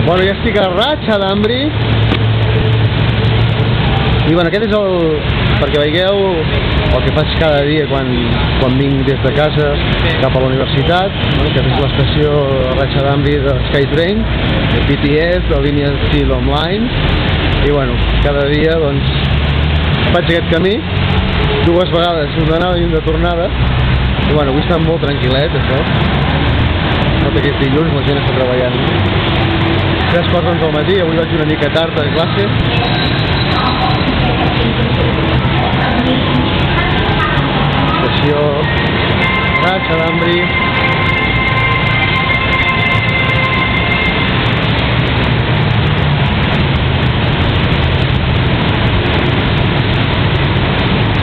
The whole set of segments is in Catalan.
Bueno, ja estic a Ratxa d'Ambri. I bueno, aquest és el... perquè veieu el que faig cada dia quan vinc des de casa cap a la universitat. Aquesta és l'estació Ratxa d'Ambri de SkyTrain, de BTS, de línia Steel Online. I bueno, cada dia doncs faig aquest camí 2 vegades, un d'anada i un de tornada. I bueno, avui està molt tranquil·let, això. Tot aquest dilluns la gent està treballant. 3:45 del matí, avui vaig una mica tard a classe. Estació Ratxa d'Ambri.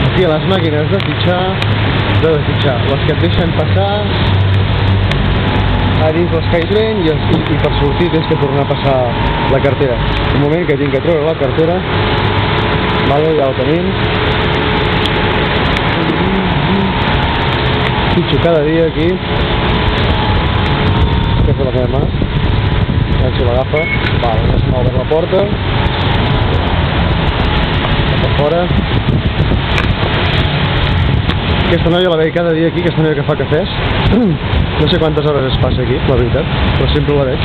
Aquí a les màquines de desitjar, les que et deixen passar a dins l'SkyTrain i per sortir tens que tornar a passar la cartera. Un moment que tinc que treure la cartera, vale, ja ho tenim. Fitxo cada dia aquí. Aquesta és la meva mà. A si l'agafa. Vale, ja s'ha obert la porta. Cap a fora. Aquesta noia la veig cada dia aquí, aquesta noia que fa cafès. No sé quantes hores es passa aquí, la veritat, però sempre la veig.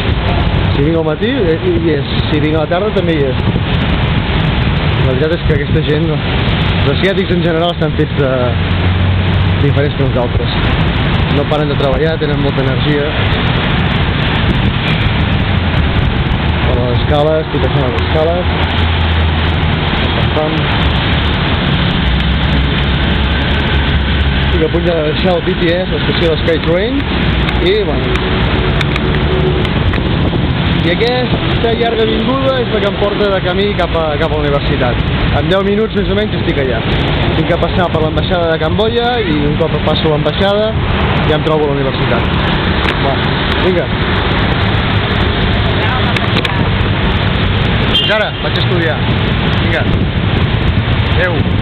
Si vinc al matí, hi és. Si vinc a la tarda, també hi és. La veritat és que aquesta gent, els asiàtics en general estan fets diferents que nosaltres. No paren de treballar, tenen molta energia. Per les escales, estic baixant les escales. Estic a punt de deixar el BTS, l'estació de SkyTrain, i bueno... I aquesta llarga avinguda és la que em porta de camí cap a la universitat. En 10 minuts més o menys estic allà. Tinc que passar per l'ambaixada de Camboya i un cop passo l'ambaixada ja em trobo a la universitat. Bueno, vinga. Fins ara, vaig a estudiar. Vinga. Adéu.